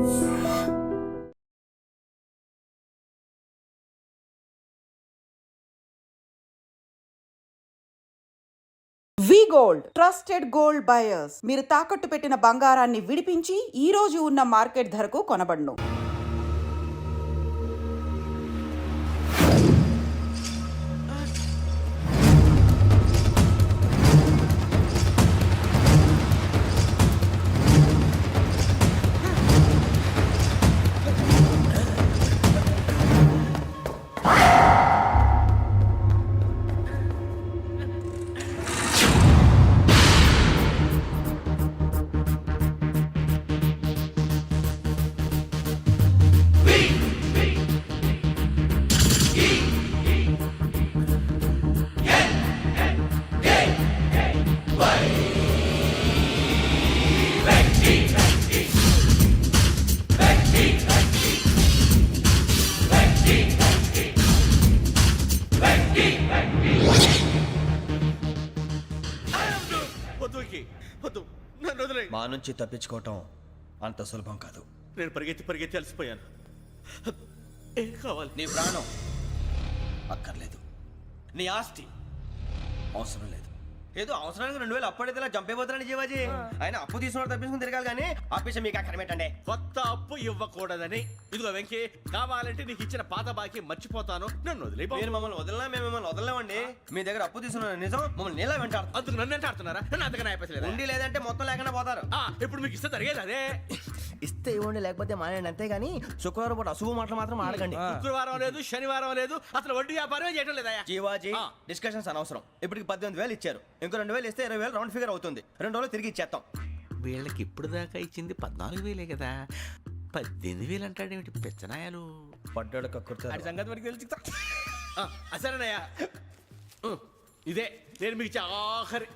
వి gold trusted gold buyers. మీరు తాకట్టు పెట్టిన బంగారాన్ని విడిపించి ఈ రోజు ఉన్న మార్కెట్ ధరకు కొనబడును. మా నుంచి తప్పించుకోవటం అంత సులభం కాదు. నేను పరిగెత్తి అలసిపోయాను. ఏం కావాలి? నీ ప్రాణం అక్కర్లేదు, నీ ఆస్తి అవసరం లేదు. ఏదో అవసరానికి 2000 అప్పుడైతే ఇలా చంపేపోతారని జీవాజీ. ఆయన అప్పు తీసుకున్న తప్పించుకుని తిరగాలి కానీ ఆపేసి మీకు అక్కడ పెట్టండి. కొత్త అప్పు ఇవ్వకూడదని. ఇదిగో వెంకీ, కావాలంటే నీకు ఇచ్చిన పాత బాకీ మర్చిపోతాను, నన్ను వదిలే. మీరు మమ్మల్ని వదలనా? మేము మిమ్మల్ని వదలలేమండి. మీ దగ్గర అప్పు తీసుకున్న నిజం మమ్మల్ని నీలా వెంటాడు. అందుకు నన్ను ఎంత ఆడుతున్నారా? నన్ను అంతగా అయిపోతలేదు. ఉండి లేదంటే మొత్తం లేకుండా పోతారు. ఇప్పుడు మీకు ఇస్తే జరిగేది అదే. ఇస్తే ఇవ్వండి, లేకపోతే మానేయండి, అంతేగాని శుక్రవారం పూట అశుభ మాటలు మాత్రం ఆడకండి. శుక్రవారం లేదు, శనివారం లేదు, అసలు వడ్డీ వ్యాపారమే చేయడం లేదా? జీవాజీ, డిస్కషన్స్ అనవసరం. ఇప్పటికి 18,000 ఇచ్చారు, ఇంకో 2,000 ఇస్తే 20,000 రౌండ్ ఫిగర్ అవుతుంది. 2 రోజులు తిరిగి ఇచ్చేస్తాం. వీళ్ళకి ఇప్పుడు దాకా ఇచ్చింది 14,000 కదా, 18,000 అంటాడేమిటి పెచ్చనాయాలు? పడ్డాడు కక్కుర్తాడు. సంగతి వరకు తెలిసి సరేనయ్యా, ఇదే నేను మీకు ఇచ్చే ఆఖరి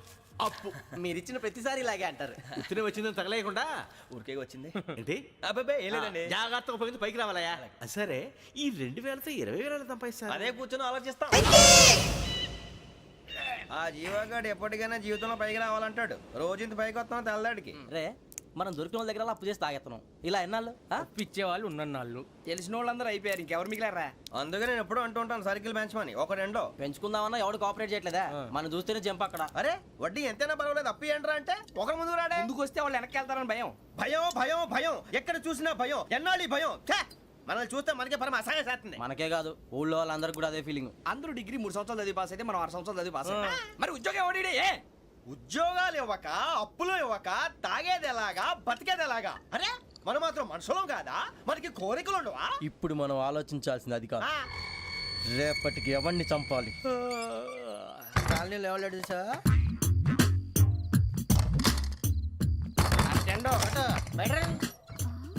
అప్పు. మీరు ఇచ్చిన ప్రతిసారి ఇలాగే అంటారు. ఇతనే వచ్చిందని తగలేయకుండా ఊరికే వచ్చింది ఏంటి? అబ్బాయి ఏం లేదండి, జాగ్రత్తగా ఉపయోగించి పైకి రావాలయ్యా. సరే, ఈ 2,000తో 20,000 సంపాదిస్తారు. అదే కూర్చొని ఆలోచిస్తాం. ఆ జీవగాడు ఎప్పటికైనా జీవితంలో పైకి రావాలంటాడు. రోజు ఇంత పైకి వస్తాం తెల్లడికి. రే, మనం దొరికిన వాళ్ళ దగ్గర అప్పు చేసి తాగెత్తనం. ఇలా ఎన్నాళ్ళు పిచ్చేవాళ్ళు ఉన్నన్నాళ్ళు తెలిసిన వాళ్ళందరూ అయిపోయారు, ఇంకెవరు మిగిలారా? అందుకే నేను ఎప్పుడు అంటూ ఉంటాను, సర్కిల్ బెంచ్ మని ఒక రెండో పెంచుకుందామన్నా ఎవడు కోఆపరేట్ చేయట్లేదా? మనం చూస్తేనే జంప్ అక్కడ. అరే వడ్డీ ఎంతైనా పర్వాలేదు, అప్పు ఏంట్రా అంటే ఒక ముందు రాడే. ముందుకు వస్తే వాళ్ళు వెనక్కి వెళ్తారని భయం. భయం భయం భయం, ఎక్కడ చూసినా భయం. ఎన్నాళ్ళు భయం? మనల్ని చూస్తే మనకే పరమ అసహాయం చేస్తుంది. మనకే కాదు, ఊళ్ళో వాళ్ళందరికీ కూడా అదే ఫీలింగ్. అందరూ డిగ్రీ 3 సంవత్సరాలు చదివి పాస్ అయితే మనం 6 సంవత్సరాలు చదివి పాస్ అయ్యాం. మరి ఉద్యోగం ఎవడి? ఉద్యోగాలు ఇవ్వక, అప్పులు ఇవ్వక, తాగేది ఎలాగా, బతికేది ఎలాగా? అరే మనం మాత్రం మనుషులం కాదా? మనకి కోరికలు ఉండవా? ఇప్పుడు మనం ఆలోచించాల్సింది అది కాదు, రేపటికి ఎవరిని చంపాలి. కాలనీలో ఎవరు సార్?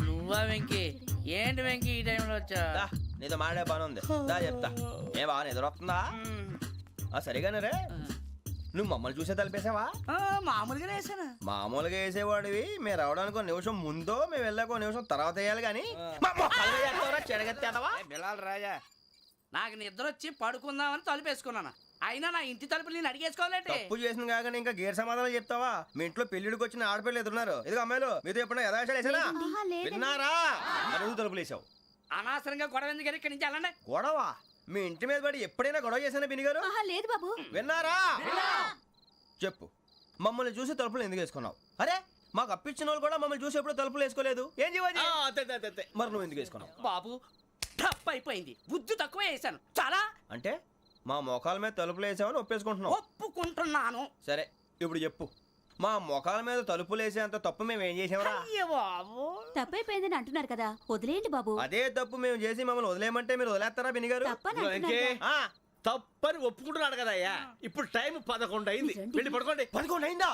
నువ్వా వెంకీ? ఏంటి వెంకీ ఈ టైంలో వచ్చా? నీతో మాడే పని ఉంది, దా చెప్తా. ఏ బాగా నిద్రొస్తుందా? సరిగానే రే, నువ్వు మమ్మల్ని చూసే తలిపేసావా? మామూలుగానే వేసాను. మామూలుగా వేసేవాడివి. మేము రావడానికి 1 నిమిషం ముందో, మేము వెళ్ళాక 1 నిమిషం తర్వాత వేయాలి కానీ బిలాల్ రాజా, నాకు నిద్ర వచ్చి పడుకుందామని తలుపేసుకున్నాను. అయినా నా ఇంటి తలుపులు నేను అడిగేసుకోవాలంటే తప్పు చేసిన కాక ఇంకా గేర్ సమాధానం చెప్తావా? మీ ఇంట్లో పెళ్లిడికి వచ్చిన ఆడపిల్లలు ఎదురున్నారు. ఇదిగో అమ్మాయిలు, మీతో ఎప్పుడైనా యథాశాలు వేసానా? విన్నారా? అడుగు తలుపులు వేసావు. అనవసరంగా గొడవ ఎందుకు? ఇక్కడి నుంచి వెళ్ళండి. గొడవ? మీ ఇంటి మీద పడి ఎప్పుడైనా గొడవ చేశానా బిని గారు? లేదు బాబు. విన్నారా? చెప్పు, మమ్మల్ని చూసి తలుపులు ఎందుకు వేసుకున్నావు? అరే మాకు అప్పించిన వాళ్ళు కూడా మమ్మల్ని చూసి ఎప్పుడు తలుపులు వేసుకోలేదు. ఏం చేయాలి? మరి నువ్వు ఎందుకు వేసుకున్నావు? బాబు టప్ అయిపోయింది, బుద్ధి తక్కువ వేసాను చాలా. అంటే మా మోకాల మీద తలుపులు వేసామని ఒప్పేసుకుంటున్నావు? ఒప్పుకుంటున్నాను. సరే ఇప్పుడు చెప్పు, మా మొఖాల మీద తలుపులు వేసేంత తప్పు మేము ఏం చేసామరా? తప్పైపోయిందని అంటున్నారు కదా, వదిలేయండి బాబు. అదే తప్పు మేము చేసి మమ్మల్ని వదిలేయమంటే మీరు వదిలేస్తారా బినిగారు? తప్పని ఒప్పుకుంటున్నాడు కదా అయ్యా. ఇప్పుడు టైం 11 అయింది, వెళ్ళి పడుకోండి. 11 అయిందా?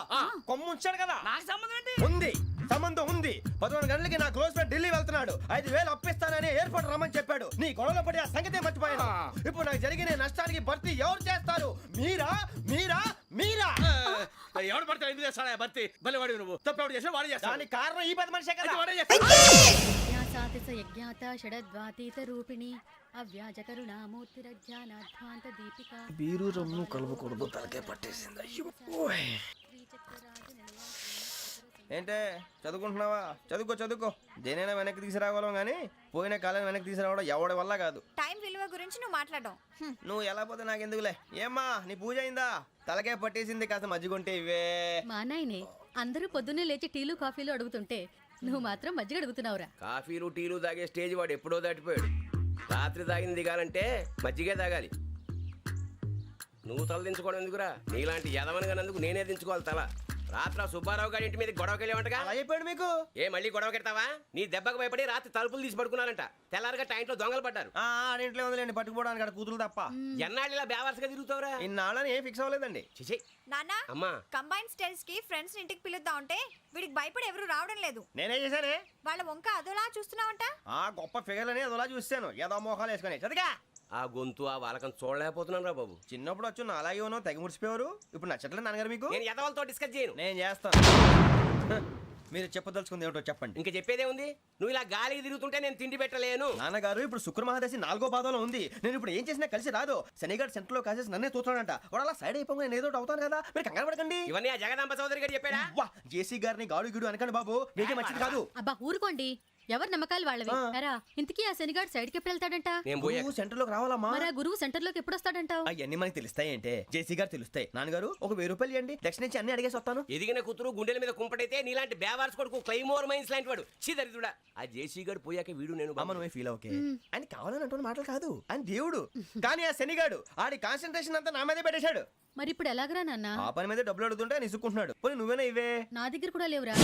కొమ్ము ఉంచాడు కదా. నాకు సంబంధం ఏంటి? ఉంది, సంబంధం ఉంది. 11 గంటలకి నా క్లోజ్ ఫ్రెండ్ ఢిల్లీ వెళ్తున్నాడు. 5,000 అప్పిస్తానని ఎయిర్పోర్ట్ రమ్మని చెప్పాడు. నీ గొడవలో పడి ఆ సంగతే మర్చిపోయాను. ఇప్పుడు నాకు జరిగిన నష్టానికి భర్తీ ఎవరు చేస్తారు? మీరా మీరా మీరా? ఎవడు పడతావు? ఎందుకు చేస్తాడా భర్తీ? భలే వాడి నువ్వు. తప్పు ఎవడు చేసినా వాడే చేస్తాడు. దానికి కారణం ఈ 10 మనిషే కదా. వాడే చేస్తాడు. బీరు రమ్ము కలుపుకూడదు, తలకే పట్టేసింది. ఏంటే చదువుకుంటున్నావా? చదువుకో దేనైనా వెనక్కి తీసుకురావాలం కానీ పోయిన కాలం వెనక్కి తీసుకురావడం ఎవడి వల్ల కాదు. టైం విలువ గురించి నువ్వు మాట్లాడడం నువ్వు ఎలా పోతే నాకెందుకులే. ఏమ్మా నీ పూజ అయిందా? తలకే పట్టేసింది, కాస్త మజ్జిగుంటే ఇవే. మా నాయనే అందరూ పొద్దున్నే లేచి టీలు కాఫీలు అడుగుతుంటే నువ్వు మాత్రం మజ్జిగ అడుగుతున్నావురా. కాఫీలు టీలు తాగే స్టేజ్ వాడు ఎప్పుడో దాటిపోయాడు. రాత్రి తాగింది దిగాలంటే మజ్జిగే తాగాలి. నువ్వు తల దించుకోవడం ఎందుకురా? నీలాంటి యదవనగానందుకు నేనే దించుకోవాలి తల. రాత్రి సుబ్బారావు గారి ఇంటి మీద గొడవకి వెళ్ళామంటగా. అలా చెప్పాడు మీకు? ఏ మళ్ళీ గొడవ కెడతావా? నీ దెబ్బకు భయపడి రాత్రి తలుపులు తీసి పడుకున్నారంట. తెల్లారగా టైంట్లో దొంగలు పడ్డారు. ఆడింట్లో ఉందిలేండి, పట్టుకుపోవడానికి అక్కడ కూతురు తప్ప. ఎన్నాళ్ళు ఇలా బేవర్స్గా తిరుగుతావురా? ఇన్నాళ్ళని ఏం ఫిక్స్ అవ్వలేదండి. చిచి నాన్న అమ్మా, కంబైన్ స్టైల్స్ కి ఫ్రెండ్స్ ఇంటికి పిలుద్దాం అంటే వీడికి భయపడి ఎవరు రావడం లేదు. నేనేం చేశానే? వాళ్ళ వంక అదోలా చూస్తున్నావంట. ఆ గొప్ప ఫిగర్లని అదోలా చూస్తాను, ఏదో మోహాలు వేసుకొని. చదిగా ఆ గొంతు ఆ వాలకం చూడలేకపోతున్నాను రా బాబు. చిన్నప్పుడు వచ్చి నా అలాగే ఉన్నావు, తెగ ముడిచిపోయారు. ఇప్పుడు నచ్చట్లేదు నాన్నగారు మీకు? నేను యదవలతో డిస్కస్ చేయను. నేను చేస్తాను. మీరు చెప్పదలుచుకుంది ఏమిటో చెప్పండి. ఇంకా చెప్పేదే ఉంది. నువ్వు ఇలా గాలికి తిరుగుతుంటే నేను తిండి పెట్టలేను. నాన్నగారు ఇప్పుడు శుక్ర మహాదశి 4వ పాదంలో ఉంది. నేను ఇప్పుడు ఏం చేసినా కలిసి రాదు. శనిగారు సెంటర్ లో కాసేసి నన్నే చూస్తాడంట. వాడు అలా సైడ్ అయిపోయి నేను ఏదో ఒకటి అవుతాను కదా, మీరు కంగారు పడకండి. ఇవన్నీ ఆ జగదాంబ చౌదరి గారు చెప్పాడా? వా జేసీ గారిని గాడు గిడు అనకండి బాబు, మీకే మంచిది కాదు. అబ్బా ఊరుకోండి, ఎవరి నమ్మకాలు వాళ్ళవి. ఎరా ఇంతకీ ఆ శనిగాడు సైడ్ కి ఎప్పుడు వెళ్తాడంట? నేను పోయా. నువ్వు సెంటర్ లోకి రావాలమ్మా. మరి ఆ గురువు సెంటర్ లోకి ఎప్పుడు వస్తాడంటావు? అవన్నీ మనకి తెలుస్తాయి అంటే జేసీ గారు తెలుస్తాయి. నాన్నగారు ఒక 1000 రూపాయలు ఇవ్వండి, దక్షిణ నుంచి అన్ని అడిగేసి వస్తాను. ఎదిగిన కూతురు గుండెల మీద కుంపటైతే నీలాంటి బేవార్స్ కొడుకు క్లైమోర్ మైన్స్ లాంటి వాడు చీదరిదుడా. ఆ జేసీ గారు పోయాక వీడు నేను అమ్మ నువ్వే ఫీల్ ఓకే. ఆయన కావాలని అంటున్న మాటలు కాదు, ఆయన దేవుడు. కానీ ఆ శనిగాడు ఆడి కాన్సన్ట్రేషన్ అంతా నా మీదే పెట్టేశాడు. మరి ఇప్పుడు ఎలాగరా నాన్న? ఆ పని మీద డబ్బులు అడుగుతుంటే నిసుక్కుంటున్నాడు. పోనీ నువ్వేనా ఇవే? నా దగ్గర కూడా లేవురా.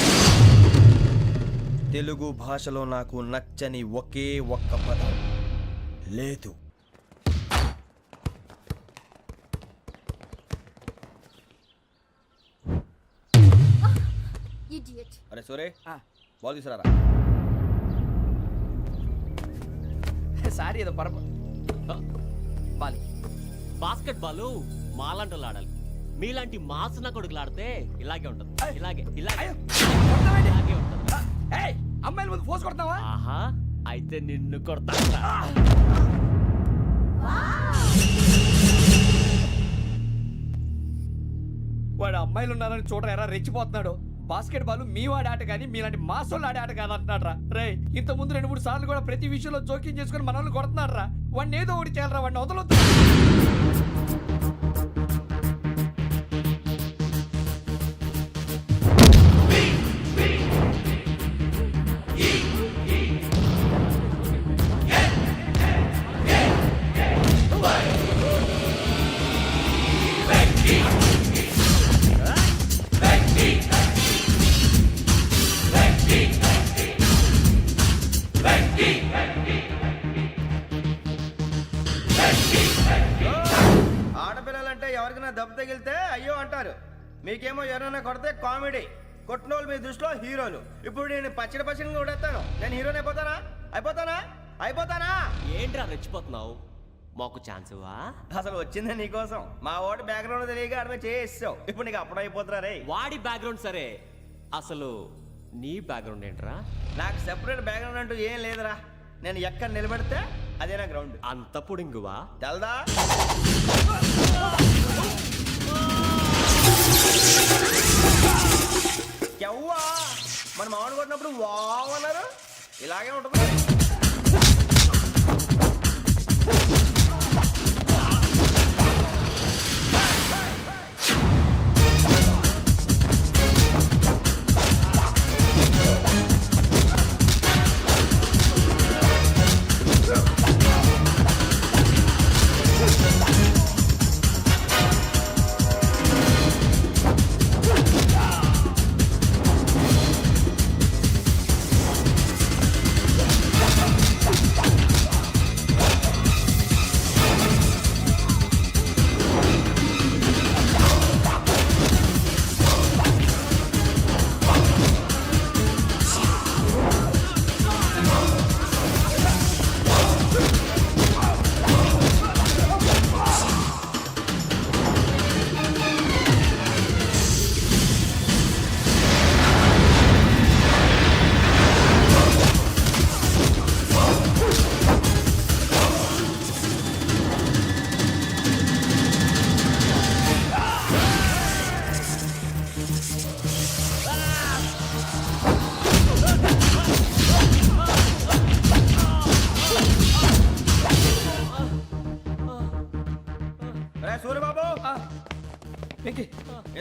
తెలుగు భాషలో నాకు నచ్చని ఒకే ఒక్క పదం లేదు. అరే సోరే బాల్ తీసుకురారా. సారీ ఏదో పరప బాలి. బాస్కెట్ బాల్ మాలాంటి వాళ్ళు ఆడాలి. మీలాంటి మాసన కొడుకులు ఆడితే ఇలాగే ఉంటది. ఇలాగే ఇలాగే ఇలాగే ఉంటది. అమ్మాయిల ముందు ఫోర్స్ కొడతావా? ఆహా అయితే నిన్ను కొడతా. వాడు అమ్మాయిలు ఉన్నారని చూడరా ఎరా రెచ్చిపోతున్నాడు. బాస్కెట్ బాల్ మీ వాడి ఆట కానీ మీలాంటి మాసోళ్ళు ఆడే ఆట కాదు అంటున్నాడు రా. రే ఇంత ముందు 2-3 సార్లు కూడా ప్రతి విషయంలో జోక్యం చేసుకుని మన వాళ్ళు కొడుతున్నాడు రా. వాడిని ఏదో ఒకటి చేయాలరా, వాడిని వదలొద్దు. ఆడపిల్లలంటే ఎవరికైనా దెబ్బ తగిలితే అయ్యో అంటారు, మీకేమో ఎవరైనా కొడితే కామెడీ. కొట్టిన వాళ్ళు మీ దృష్టిలో హీరోలు. ఇప్పుడు నేను పచ్చడి కొడేస్తాను, నేను హీరోని అయిపోతానా? ఏంట్రా రెచ్చిపోతున్నావు? మాకు ఛాన్స్ ఇవ్వా? అసలు వచ్చిందే నీకోసం. మా ఓటు బ్యాక్గ్రౌండ్ తెలియక ఆడమే చేసావు. ఇప్పుడు నీకు అప్పుడు అయిపోతున్నా రే. వాడి బ్యాక్గ్రౌండ్ సరే, అసలు నీ బ్యాక్గ్రౌండ్ ఏంట్రా? నాకు సెపరేట్ బ్యాక్గ్రౌండ్ అంటూ ఏం లేదురా. నేను ఎక్కడ నిలబెడితే అదే నా గ్రౌండ్. అంత పొడింగువా? తెల్దా? ఎవ్వా మన మామిడి కొట్టినప్పుడు వావ్ అన్నారు, ఇలాగే ఉంటుంది.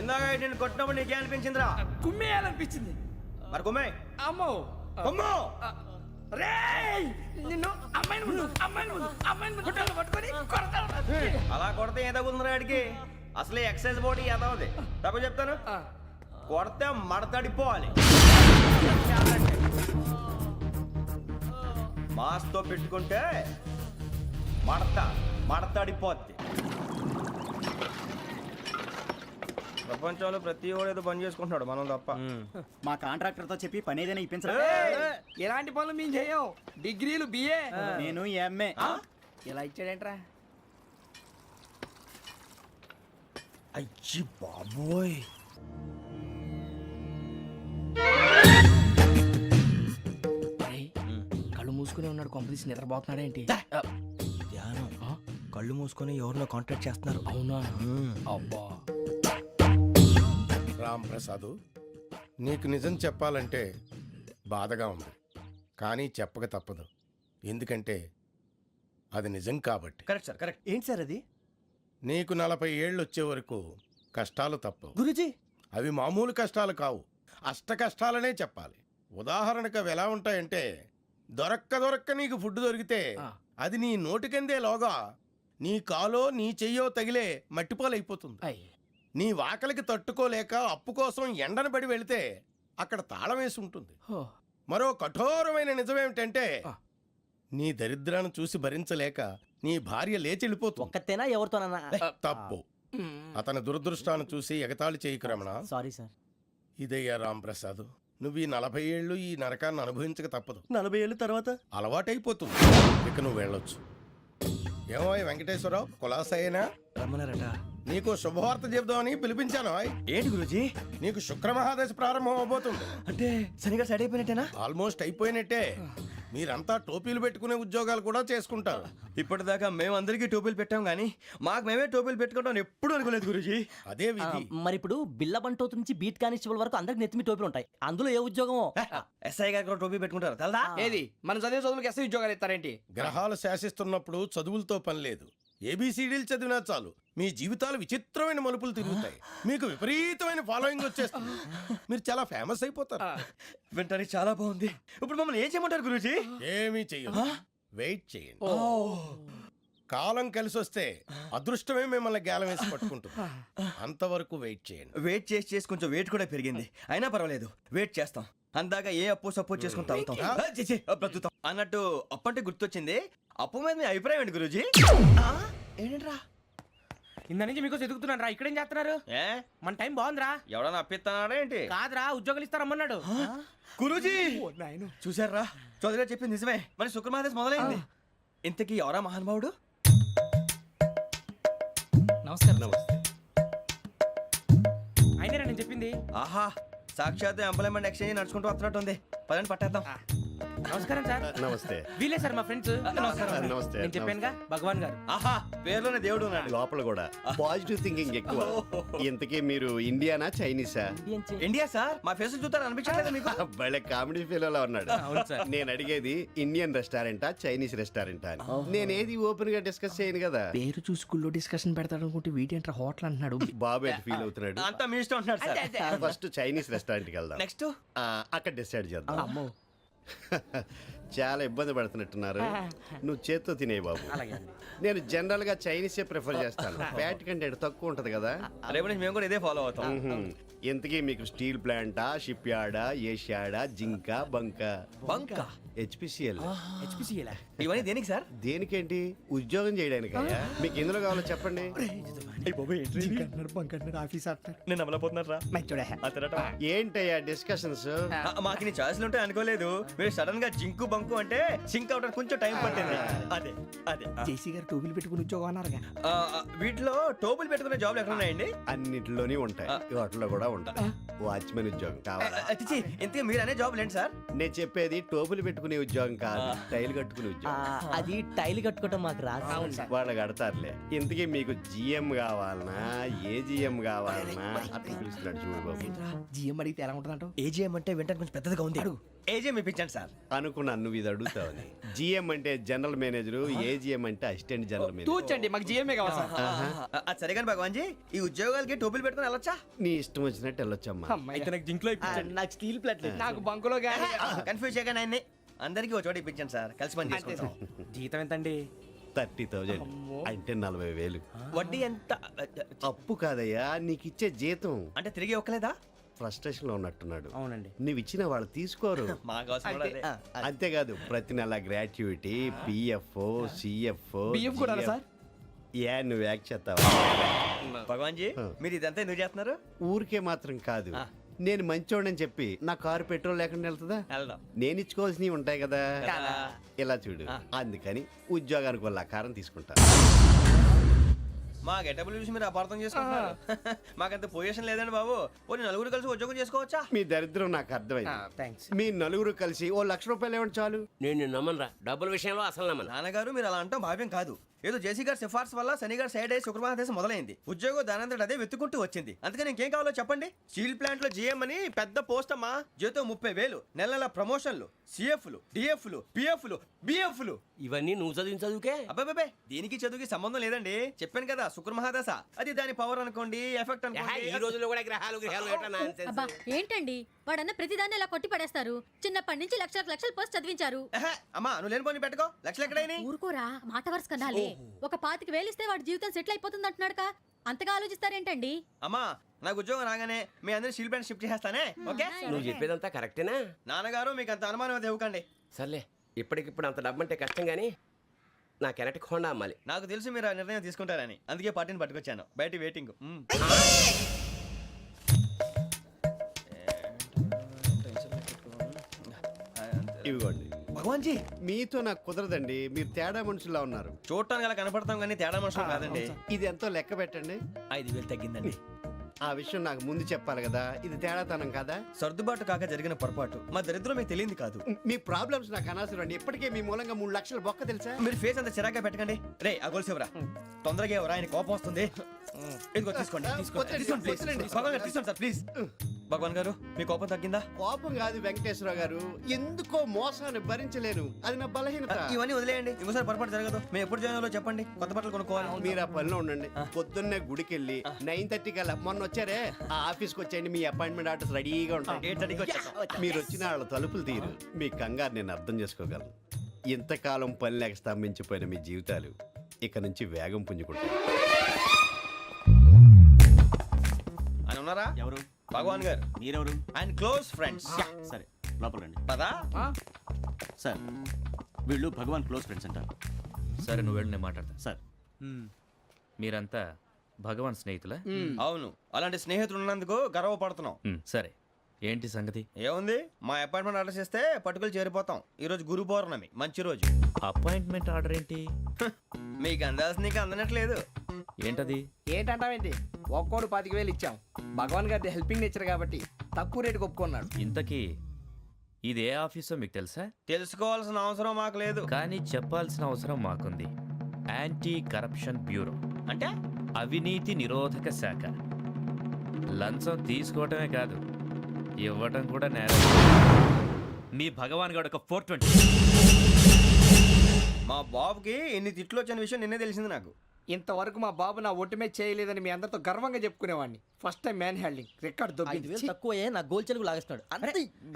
ఇందాక నేను కొట్టినప్పుడు నీకే అనిపించిందిరా? కుమ్మేయాలనిపించింది. మరి కుమ్మే అమ్మో కుమ్ము. రేయ్ నిన్ను అమ్మాయిని ముందు గుట్టలు పట్టుకొని కొడతాను. అలా కొడితే ఏం తగ్గుతుందిరా ఆడికి? అసలే ఎక్సైజ్ బాడీ ఏదవుది. తప్ప చెప్తాను, కొడితే మడతడిపోవాలి. మాస్తో పెట్టుకుంటే మడతడిపోద్ది. ప్రపంచంలో ప్రతి వాడు ఏదో పని చేసుకుంటున్నాడు, మనం తప్ప. మా కాంట్రాక్టర్ తో చెప్పి పని ఏదైనా ఇప్పించరా? ఎలాంటి పనులు మేము చేయం. డిగ్రీలు బిఏ. నేను ఎంఏ. ఇలా ఇచ్చాడేంట్రా? అయ్యి బాబోయ్, కళ్ళు మూసుకునే ఉన్నాడు, కొంపదీసి నిద్రపోతున్నాడేంటి? ధ్యానం. కళ్ళు మూసుకొని ఎవరినో కాంటాక్ట్ చేస్తున్నారు. అవునా? అబ్బా రామ్ ప్రసాద్, నీకు నిజం చెప్పాలంటే బాధగా ఉంది, కానీ చెప్పక తప్పదు. ఎందుకంటే అది నిజం కాబట్టి. Correct sir, correct. ఏంటి సార్ అది? నీకు 40 ఏళ్ళు వచ్చే వరకు కష్టాలు తప్పవు. గురుజీ, అవి మామూలు కష్టాలు కావు, అష్ట కష్టాలనే చెప్పాలి. ఉదాహరణకు అవి ఎలా ఉంటాయంటే, దొరక్క నీకు ఫుడ్ దొరికితే అది నీ నోటికందే లోగా నీ కాలో నీ చెయ్యో తగిలే మట్టిపాలైపోతుంది. నీ వాకలికి తట్టుకోలేక అప్పు కోసం ఎండను పడి వెళితే అక్కడ తాళం వేసి ఉంటుంది. మరో కఠోరమైన నిజమేమిటంటే, నీ దరిద్రాన్ని చూసి భరించలేక నీ భార్య లేచి వెళ్ళిపోతుంది. ఒక్కతేనా ఎవరితోనన్నా? తప్పు. అతని దురదృష్టాన్ని చూసి ఎగతాళి చేయకు రమణ. Sorry sir. ఇదయ్యా రాంప్రసాద్, నువ్వు ఈ 40 ఏళ్ళు ఈ నరకాన్ని అనుభవించక తప్పదు. 40 ఏళ్ళ తర్వాత అలవాటైపోతుంది. ఇక నువ్వు వెళ్ళొచ్చు. ఏమో వెంకటేశ్వరరావు, కులాసైనా రమ్మన్నారట. నీకు శుభవార్త చెబుదామని పిలిపించాను. ఏంటి గురూజీ? నీకు శుక్రమహాదశ ప్రారంభం అవబోతుంది. అంటే శనిగా సెట్ అయిపోయినట్టేనా? ఆల్మోస్ట్ అయిపోయినట్టే. మీరంతా టోపీలు పెట్టుకునే ఉద్యోగాలు కూడా చేసుకుంటారు. ఇప్పటిదాకా మేమందరికీ టోపీలు పెట్టాం కానీ మాకు మేమే టోపీలు పెట్టుకుంటాం ఎప్పుడు అనుకోలేదు గురూజీ. అదే విధి. మరి ఇప్పుడు బిల్ల బంటోతు నుంచి బీట్ కానిస్టేబుల్ వరకు అందరికి నెత్తిమి టోపీలు ఉంటాయి. అందులో ఏ ఉద్యోగమో? ఎస్ఐ గారు కూడా టోపీ పెట్టుకుంటారు తెలదా? ఏది మన చదివే చదువులకు ఎస్ఐ ఉద్యోగాలు ఇస్తారేంటి? గ్రహాలు శాసిస్తున్నప్పుడు చదువులతో పని లేదు. ఏబిసిడీలు చదివినా చాలు మీ జీవితాలు విచిత్రమైన మలుపులు తిరుగుతాయి. మీకు విపరీతమైన ఫాలోయింగ్ వచ్చేస్తుంది. మీరు చాలా ఫేమస్ అయిపోతారు. వింటానికి చాలా బాగుంది. ఇప్పుడు మమ్మల్ని ఏం చేయమంటారు గురూజీ? ఏమీ చెయ్యదు, వెయిట్ చేయండి. కాలం కలిసి వస్తే అదృష్టమే మిమ్మల్ని గేలం వేసి పట్టుకుంటుంది. అంతవరకు వెయిట్ చేయండి. వెయిట్ చేసి కొంచెం వెయిట్ కూడా పెరిగింది. అయినా పర్వాలేదు, వెయిట్ చేస్తాం. అందాక ఏ అప్పు సపోర్ట్ చేసుకుని తాగుతాం, బ్రతుకుతాం. అన్నట్టు అప్పు అంటే గుర్తొచ్చింది. అప్పు మీద మీ అభిప్రాయం ఏంటి గురూజీ? ఏంటరా ఇంత నుంచి మీకు ఎదుగుతున్నాను రా. ఇక్కడేం చేస్తున్నారు? ఏ మన టైం బాగుందిరా. ఎవడన్నా అప్పిస్తున్నాడా ఏంటి? కాదురా, ఉద్యోగాలు ఇస్తారమ్మన్నాడు. గురూజీ చూసారా, చౌదరి గారు చెప్పింది నిజమే. మరి శుక్రమాదేశ్ మొదలైంది. ఇంతకీ ఎవరా మహానుభావుడు? నమస్కారం. అయినా నేను చెప్పింది. ఆహా, సాక్షాత్ ఎంప్లాయ్మెంట్ ఎక్స్చేంజ్ నడుచుకుంటూ వస్తున్నట్టు ఉంది. పదండి పట్టేద్దాం. నమస్కారం సార్. నమస్తే. వీలే సార్ మా ఫ్రెండ్స్. నమస్కారం. నమస్తే. నేను చెప్పానుగా భగవాన్ గారు. ఆహా, పేర్లోనే దేవుడు ఉన్నాడు. లోపల కూడా పాజిటివ్ థింకింగ్ ఎక్కువ. ఇంతకీ మీరు ఇండియానా చైనీసా? India sir. మా ఫేస్ చూస్తారు అనిపించలేదు మీకు? భలే కామెడీ ఫీల్ అలా ఉన్నాడు. నేను అడిగేది ఇండియన్ రెస్టారెంటా చైనీస్ రెస్టారెంటా అని. నేనేది ఓపెన్ గా డిస్కస్ చేయను కదా. పేరు చూసి స్కూల్లో డిస్కషన్ పెడతాడు అనుకుంటే వీటేంట్రా హోటల్ అంటున్నాడు. బాబు ఎట్ ఫీల్ అవుతున్నాడు. అంతా మీ ఇష్టం అంటున్నాడు సార్. ఫస్ట్ చైనీస్ రెస్టారెంట్ కి వెళ్దాం. నెక్స్ట్ అక్కడ డిసైడ్ చేద్దాం. చాలా ఇబ్బంది పడుతున్నట్టున్నారు. నువ్వు చేత్తో తినే బాబు. నేను జనరల్ గా చైనీసే ప్రిఫర్ చేస్తాను. ఫ్యాట్ కంటెంట్ తక్కువ ఉంటది కదా. రేపు నుంచి మేము కూడా ఇదే ఫాలో అవుతాం. ఇంతకీ మీకు స్టీల్ ప్లాంటా, షిప్ యార్డా, ఏషియాడా, జింక, బంక, హెచ్పిసిఎల్. ఇవన్నీ దేనికి సార్? దేనికేంటి? ఉద్యోగం చేయడానికి. మీకు ఎందులో కావాలో చెప్పండి. నేను అమలపోతున్నారా? ఏంటయ్యా డిస్కషన్స్? మాకు నీ ఛాయిస్లు ఉంటాయి అనుకోలేదు. మీరు సడన్ గా జింకు బంకు అంటే సింక్ అవడానికి కొంచెం టైం పట్టింది. అదే అదే జేసీ గారు టోపీలు పెట్టుకుని ఉద్యోగం అన్నారుగా. వీటిలో టోపులు పెట్టుకునే జాబ్లు ఎక్కడ ఉన్నాయండి? అన్నిటిలోనే ఉంటాయి, వాటిలో కూడా ఉంటాయి. వాచ్మెన్ ఉద్యోగం కావాలా? ఇంతకీ మీరు అనే జాబ్ ఏంటి సార్? నేను చెప్పేది టోపులు పెట్టుకునే ఉద్యోగం కాదు, టైల్ కట్టుకునే ఉద్యోగం. అది టైల్ కట్టుకోవటం మాకు రాదు. వాళ్ళు కడతారులే. ఇంతకీ మీకు జిఎం కావాలనా ఏజిఎం కావాలనా అట్లా పిలుస్తున్నాడు చూడు బాబు. జిఎం అడిగితే ఎలా ఉంటుందంట? ఏజీఎం అంటే వెంటనే కొంచెం పెద్దదిగా ఉంది. ఏజీఎం ఇప్పించండి సార్. అనుకున్నాను నువ్వు ఇది అడుగుతావని. జిఎం అంటే జనరల్ మేనేజర్, ఏజిఎం అంటే అసిస్టెంట్ జనరల్ మేనేజర్. తూచండి, మాకు జిఎంఏ కావాలి సార్. అది సరే కానీ భగవాన్ జీ, ఈ ఉద్యోగాలకి టోపీలు పెట్టుకుని వెళ్ళొచ్చా? నీ ఇష్టం వచ్చినట్టు వెళ్ళొచ్చమ్మా. నాకు స్టీల్ ప్లేట్ నాకు బంకులో గానీ కన్ఫ్యూజ్ చేయగానే ఆయన్ని అందరికీ ఒక చోట ఇప్పించండి సార్, కలిసి పని చేసుకుంటాం. జీతం ఎంతండి? 30,000 అంటే 40,000. వడ్డీ ఎంత? అప్పు కాదయ్యా, నీకు ఇచ్చే జీతం. అంటే తిరిగి ఒక్కలేదా? ఫ్రస్ట్రేషన్ లో ఉన్నట్టున్నాడు. అవునండి. నువ్వు ఇచ్చిన వాళ్ళు తీసుకోరు. మాకు అవసరం కూడా అదే. అంతేకాదు ప్రతి నెల గ్రాట్యుటీ, పిఎఫ్, సిఎఫ్. బియ్యం కూడా సార్? ఏ నువ్వు యాక్ట్ చేస్తావా? భగవాన్ జీ, మీరు ఇదంతా ఎందుకు చేస్తున్నారు? ఊరికే మాత్రం కాదు, నేను మంచోడని చెప్పి నా కారు పెట్రోల్ లేకుండా వెళ్తుందా? వెళ్దాం. నేను ఇచ్చుకోవాల్సినవి ఉంటాయి కదా. ఇలా చూడు, అందుకని ఉద్యోగానికి వాళ్ళ ఆకారం తీసుకుంటా. మా గెటబుల్ చూసి మీరు అపార్థం చేసుకుంటున్నారు. మాకంత పొజిషన్ లేదండి బాబు. పోనీ నలుగురు కలిసి ఉద్యోగం చేసుకోవచ్చా? మీ దరిద్రం నాకు అర్థమైంది. మీ నలుగురు కలిసి ఓ ₹1,00,000 ఇవ్వండి చాలు. నేను నమ్మనరా, డబ్బుల విషయంలో అసలు నమ్మను. నాన్నగారు మీరు అలా అంటాం భావ్యం కాదు. ఏదో జేసీ గారి సిఫార్సు వల్ల శని గారు సైడ్ అయ్యి శుక్రవారం మొదలైంది. ఉద్యోగం దానంతటి అదే వెతుకుంటూ వచ్చింది. అందుకని ఇంకేం కావాలో చెప్పండి. స్టీల్ ప్లాంట్ లో జీఎం అని పెద్ద పోస్ట్ అమ్మా. జీతం 30,000, నెల నెల ప్రమోషన్లు, సిఎఫ్లు, డిఎఫ్లు, పిఎఫ్లు, బిఎఫ్లు. ఇవన్నీ నువ్వు చదివిన చదువుకే? అబ్బాబే, దీనికి చదువుకి సంబంధం లేదండి. చెప్పాను కదా, శుక్ర మహాదశ. అది దాని పవర్ అనుకోండి, ఎఫెక్ట్ ఈ అనుకోండి. రోజుల్లో కూడా గ్రహాలు ఏటా nonsense? అబ్బా ఏంటండి వాడన్న ప్రతిదాన్ని ఇలా కొట్టి పడేస్తారు. చిన్నప్పటి నుంచి లక్షల పోస్ట్ చదివించారు. అమ్మా నువ్వు లేని పోనీ పెట్టుకో. లక్షలు ఎక్కడైనా ఊరుకోరా, మాట వరుస కనాలి. ఒక 25,000 ఇస్తే వాడి జీవితం సెటిల్ అయిపోతుంది అంటున్నాడుగా, అంతగా ఆలోచిస్తారేంటండి? అమ్మా నాకు ఉద్యోగం రాగానే మీ అందరినీ స్టీల్ ప్లాంట్ షిఫ్ట్ చేస్తానే. ఓకే? నువ్వు చెప్పేదంతా కరెక్టేనా? నాన్నగారు మీకు అంత అనుమానం అది ఇవ్వకండి. సర్లే, ఇప్పటికిప్పుడు అంత డబ్బు అంటే కష్టం కానీ నా కెనటిక్ హోండా అమ్మాలి. నాకు తెలుసు మీరు ఆ నిర్ణయం తీసుకుంటారని, అందుకే పార్టీని పట్టుకొచ్చాను. బయట వెయిటింగ్. ఇవ్వండి. భగవాన్ జీ, మీతో నాకు కుదరదండి, మీరు తేడా మనుషుల్లా ఉన్నారు. చూడటానికి అలా కనపడతాం కానీ తేడా మనుషులు కాదండి. ఇది ఎంతో లెక్క పెట్టండి. 5,000 తగ్గిందండి. ఆ విషయం నాకు ముందు చెప్పాలి కదా, ఇది తేడాతనం కదా. సర్దుబాటు కాక జరిగిన పొరపాటు. మా దరిద్రం మీకు తెలియంది కాదు. మీ ప్రాబ్లమ్స్ నాకు అనవసరం అండి. ఇప్పటికే మీ మూలంగా 3 లక్షల బొక్క తెలుసా. మీరు ఫేస్ అంత చిరాగ్గా పెట్టకండి. రే ఆ గొలుసు ఎవరా? తొందరగా ఎవరా, ఆయన కోపం వస్తుంది. ఇదిగో తీసుకోండి. తీసుకోండి ప్లీజ్. భగవాన్ గారు తీసుకోండి సార్ ప్లీజ్. భగవాన్ గారు మీ కోపం తగ్గిందా? కోపం కాదు వెంకటేశ్వర గారు, ఎందుకో మోసాన్ని భరించలేను, అది నా బలహీనత. ఇవన్నీ వదిలేయండి, ఇంకోసారి పొరపాటు జరగదు. మేము ఎప్పుడు జాయిన్ అవ్వాలో చెప్పండి, కొత్త బట్టలు కొనుక్కోవాలి. మీరు ఆ పనిలో ఉండండి. పొద్దున్నే గుడికి వెళ్ళి 9:30 కల్లా, మొన్న వచ్చారే ఆ ఆఫీస్కి వచ్చేయండి. మీ అపాయింట్మెంట్ ఆర్డర్స్ రెడీగా ఉంటాయి. 8:30కి వచ్చేస్తాం. మీరు వచ్చిన వాళ్ళ తలుపులు తీరు. మీ కంగారు నేను అర్థం చేసుకోగలను. ఇంతకాలం పని లేక స్తంభించిపోయిన మీ జీవితాలు ఇక నుంచి వేగం పుంజుకుంటాయి. ఆయన ఉన్నారా? ఎవరు? భగవాన్ గారు. మీరెవరు? ఆయన క్లోజ్ ఫ్రెండ్స్. సరే లోపల రండి. పదా సార్ వీళ్ళు భగవాన్ క్లోజ్ ఫ్రెండ్స్ అంటారు. సరే నువ్వు వెళ్ళి నేను మాట్లాడతా. సార్ మీరంతా భగవాన్ స్నేహితులా? అవును, అలాంటి స్నేహితులు ఉన్నందుకు గర్వపడుతున్నాం. సరే ఏంటి సంగతి? ఏముంది, మా అపాయింట్మెంట్ ఆర్డర్ చేస్తే పట్టుకులు చేరిపోతాం. ఈ రోజు గురు పౌర్ణమి, మంచి రోజు. అపాయింట్మెంట్ ఆర్డర్ ఏంటి? మీకు అందాల్సిన నీకు అందనట్లేదు. ఏంటది? ఏంటంటావేంటి? ఒక్కోడు 25,000 ఇచ్చాం. భగవాన్ గారి హెల్పింగ్ నేచర్ కాబట్టి తక్కువ రేటుకి ఒప్పుకున్నాడు. ఇంతకీ ఇది ఏ ఆఫీసో మీకు తెలుసా? తెలుసుకోవాల్సిన అవసరం మాకు లేదు, కానీ చెప్పాల్సిన అవసరం మాకుంది. యాంటీ కరప్షన్ బ్యూరో అంటే అవినీతి నిరోధక శాఖ. లంచం తీసుకోవటమే కాదు, ఇవ్వటం కూడా నేరం. మీ భగవాన్ గారు ఒక 420. మా బాబుకి ఎన్ని తిట్లు వచ్చిన విషయం నిన్నే తెలిసింది నాకు. ఇంతవరకు మా బాబు నా ఒట్టుమే చేయలేదని మీ అందరితో గర్వంగా చెప్పుకునేవాడిని. First time man handing record దొబ్బింది. తక్కువే నా గోల్ చెలుగు లాగేస్తున్నాడు.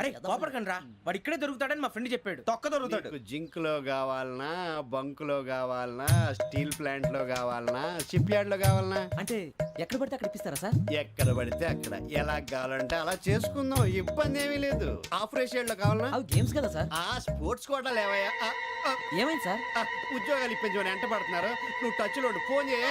అరే కోపడకండి రా, వాడు ఇక్కడే దొరుకుతాడని మా ఫ్రెండ్ చెప్పాడు. తొక్క దొరుకుతాడు. మీకు జింక్ లో కావాలనా, బంక్ లో కావాలనా, స్టీల్ ప్లాంట్ లో కావాలనా, షిప్ యార్డ్ లో కావాలనా? అంటే ఎక్కడ పడితే అక్కడ ఇప్పిస్తారా సార్? ఎక్కడ పడితే అక్కడ, ఎలా కావాలంటే అలా చేసుకుందాం, ఇబ్బంది ఏమీ లేదు. ఆపరేషన్ లో కావాలనా? అవి గేమ్స్ కదా సార్. ఆ స్పోర్ట్స్ కోటా లేవయ్యా. ఏమైంది సార్? ఉద్యోగాలు ఇప్పించమని ఎంట పడుతున్నారు. నువ్వు టచ్ లో ఫోన్ చేయ.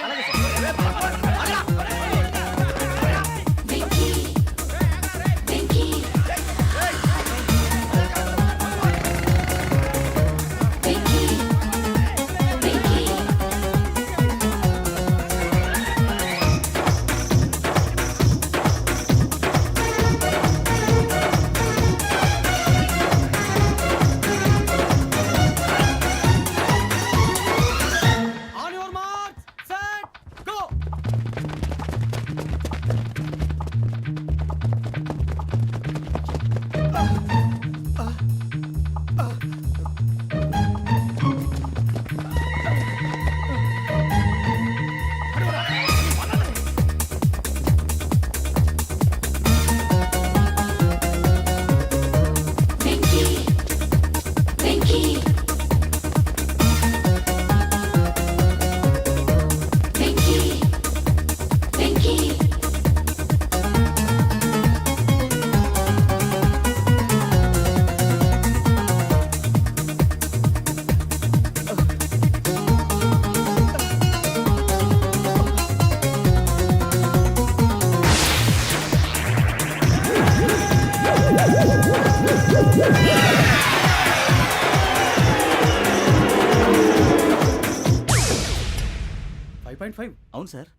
1.5. అవును సార్.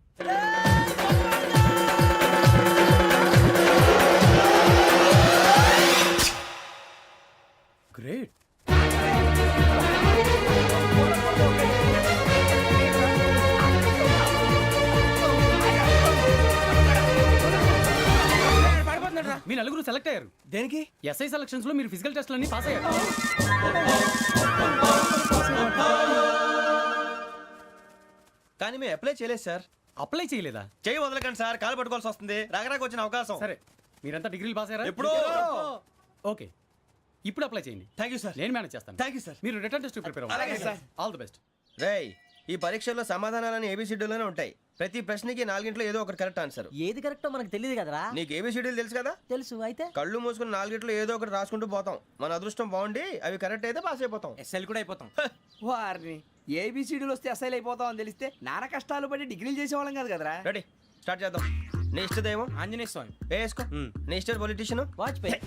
గ్రేట్. మీ నలుగురు సెలెక్ట్ అయ్యారు. దేనికి? ఎస్ఐ సెలక్షన్స్ లో మీరు ఫిజికల్ టెస్ట్ అన్ని పాస్ అయ్యారు. కానీ మేము అప్లై చేయలేదు సార్. అప్లై చేయలేదా? చేయి వదలకండి సార్, కాలు పట్టుకోవాల్సి వస్తుంది. రాగరాకు వచ్చిన అవకాశం. సరే, మీరంతా డిగ్రీలు పాస్ అయ్యారా? ఎప్పుడో. ఓకే, ఇప్పుడు అప్లై చేయండి. Thank you sir. నేను మేనేజ్ చేస్తాను. Thank you sir. మీరు రిటర్న్ టెస్ట్ ప్రిపేర్ అలాగే అవ్వండి. సార్. All the best. రేయ్, ఈ పరీక్షల్లో సమాధానాలని ఏబిసిడ్యూల్లోనే ఉంటాయి. ప్రతి ప్రశ్నకి 4 ఏదో ఒకటి కరెక్ట్ ఆన్సర్. ఏది కరెక్టో మనకు తెలియదు కదరా. నీకు ఏబిసిడ్యూల్ తెలుసు కదా? తెలుసు. అయితే కళ్ళు మూసుకుని 4 ఏదో ఒకటి రాసుకుంటూ పోతాం. మన అదృష్టం బాగుండి అవి కరెక్ట్ అయితే పాస్ అయిపోతాం. ఎస్ఎల్ కూడా అయిపోతాం. వారిని ఏబిసిడీలు వస్తే ఎస్ఐలు అయిపోతాం అని తెలిస్తే నాన్న కష్టాలు పడి డిగ్రీలు చేసేవాళ్ళం కాదు కదరా. రెడీ, స్టార్ట్ చేద్దాం. నీ ఇష్టదేమో ఆంజనేయ స్వామి. వేసుకో. నీ ఇష్ట పొలిటీషియన్ వాజ్పేయి.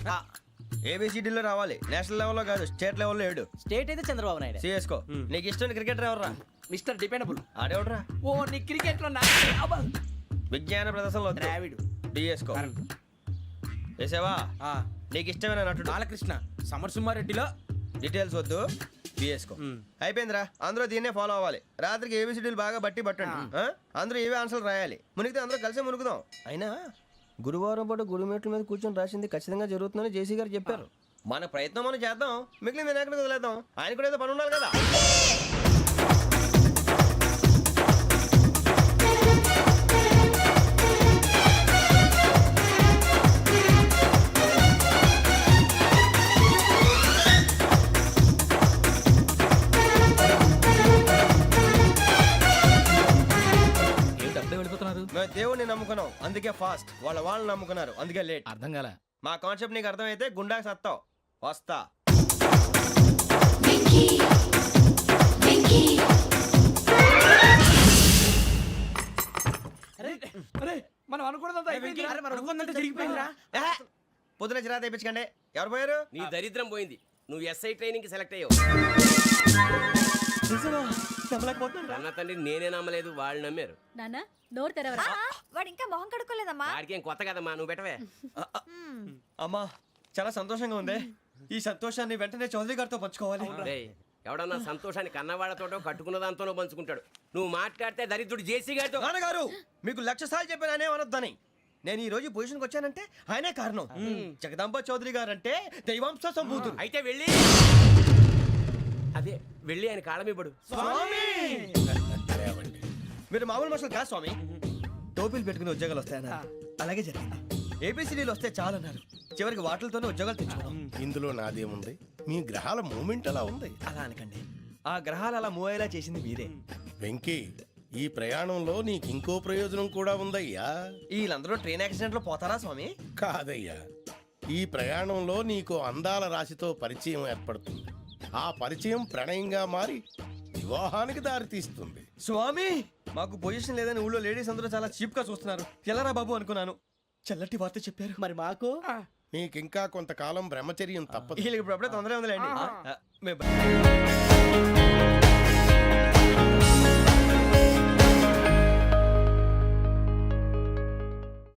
ఏబిసిడీలో రావాలి. నేషనల్ లెవెల్లో కాదు, స్టేట్ లెవెల్లో 7. స్టేట్ అయితే చంద్రబాబు నాయుడు. సిఎస్కో. నీకు ఇష్టం క్రికెటర్ ఎవర్రా? Mister dependable. ఆడేవడరా? ఓ నీ క్రికెట్ లో విజ్ఞాన ప్రదర్శనలో ద్రావిడు. డిఎస్కో. వేసావా? నీకు ఇష్టమైన నటుడు? బాలకృష్ణ. సమర్సింహారెడ్డిలో డీటెయిల్స్ వద్దు, బిఎస్కో. అయిపోయిందిరా. అందరూ దీన్నే ఫాలో అవ్వాలి. రాత్రికి ఏబిసిడీలు బాగా బట్టి పట్టండి. అందరూ ఏవే ఆన్సర్లు రాయాలి. మునిగితే అందరూ కలిసి మునుగుదాం. అయినా గురువారం పాటు గురుమేట్ల మీద కూర్చొని రాసింది ఖచ్చితంగా జరుగుతుందని జేసీ గారు చెప్పారు. మన ప్రయత్నం మనం చేద్దాం, మిగిలింది వినాయకుడికి వదిలేద్దాం. ఆయన కూడా ఏదో పని ఉండాలి కదా. మేము దేవుడిని నమ్ముకున్నాం, అందుకే ఫాస్ట్. వాళ్ళని నమ్ముకున్నారు, అందుకే లేట్. అర్థం కాలే. మా కాన్సెప్ట్ నీకు అర్థమైతే గుండాకి సత్తావు. వస్తా. మనం అనుకున్నదంతా అయిపోయింది. జరిగిపోయిందిరా. పొద్దున చిరా తెప్పించకండి. ఎవరు పోయారు? నీ దరిద్రం పోయింది. నువ్వు ఎస్ఐ ట్రైనింగ్ కి సెలెక్ట్ అయ్యావు. అన్న తండ్రి నేనే నమ్మలేదు, వాళ్ళు నమ్మారు. నాన్న నోరు తెరవరా. వాడు ఇంకా మొహం కడుక్కోలేదమ్మా. వాడికి ఏం కొత్త కదమ్మా, నువ్వు పెట్టవే. అమ్మా, చాలా సంతోషంగా ఉంది. ఈ సంతోషాన్ని వెంటనే చౌదరి గారితో పంచుకోవాలి. డేయ్, ఎవడన్నా సంతోషాన్ని కన్నవాళ్లతోటో కట్టుకున్న దాంతోనో పంచుకుంటాడు. నువ్వు మాట్లాడితే దరిద్రుడు జేసీ గారితో. నాన్నగారు, మీకు 1,00,000 సార్లు చెప్పాను అనే అనొద్దని. నేను ఈ రోజు పొజిషన్కి వచ్చానంటే ఆయనే కారణం. జగదాంబ చౌదరి గారు అంటే దైవాంశ సంభూతుడు. అయితే వెళ్ళి అదే వెళ్ళి ఆయన కాళ్ళమివ్వడు. మీరు మామూలు మనుషులు కాదు స్వామి. టోపీలు పెట్టుకుని ఉద్యోగాలు వస్తాయన్నారు, అలాగే జరిగింది. ఏబిసిడీలు వస్తే చాలన్నారు, చివరికి వాటిలతోనే ఉద్యోగాలు తెచ్చుకున్నాం. ఇందులో నాదేముంది? మీ గ్రహాల మూమెంట్ అలా ఉంది. అలా అనకండి, ఆ గ్రహాలు అలా మూవ్ అయ్యేలా చేసింది మీరే. వెంకీ, ఈ ప్రయాణంలో నీకు ఇంకో ప్రయోజనం కూడా ఉందయ్యా. వీళ్ళందరూ ట్రైన్ యాక్సిడెంట్ లో పోతారా స్వామి? కాదయ్యా, ఈ ప్రయాణంలో నీకు అందాల రాశితో పరిచయం ఏర్పడుతుంది. ఆ పరిచయం ప్రణయంగా మారి వివాహానికి దారితీస్తుంది. స్వామి, మాకు పొజిషన్ లేదని ఊళ్ళో లేడీస్ అందరూ చాలా చీప్ గా చూస్తున్నారు. ఎలారా బాబు అనుకున్నాను. చల్లటి వార్త చెప్పారు. మరి మాకు నీకింకా కొంతకాలం బ్రహ్మచర్యం తప్పదు. వీళ్ళకి ఇప్పుడు అప్పుడే తొందరగా ఉందిలేండి.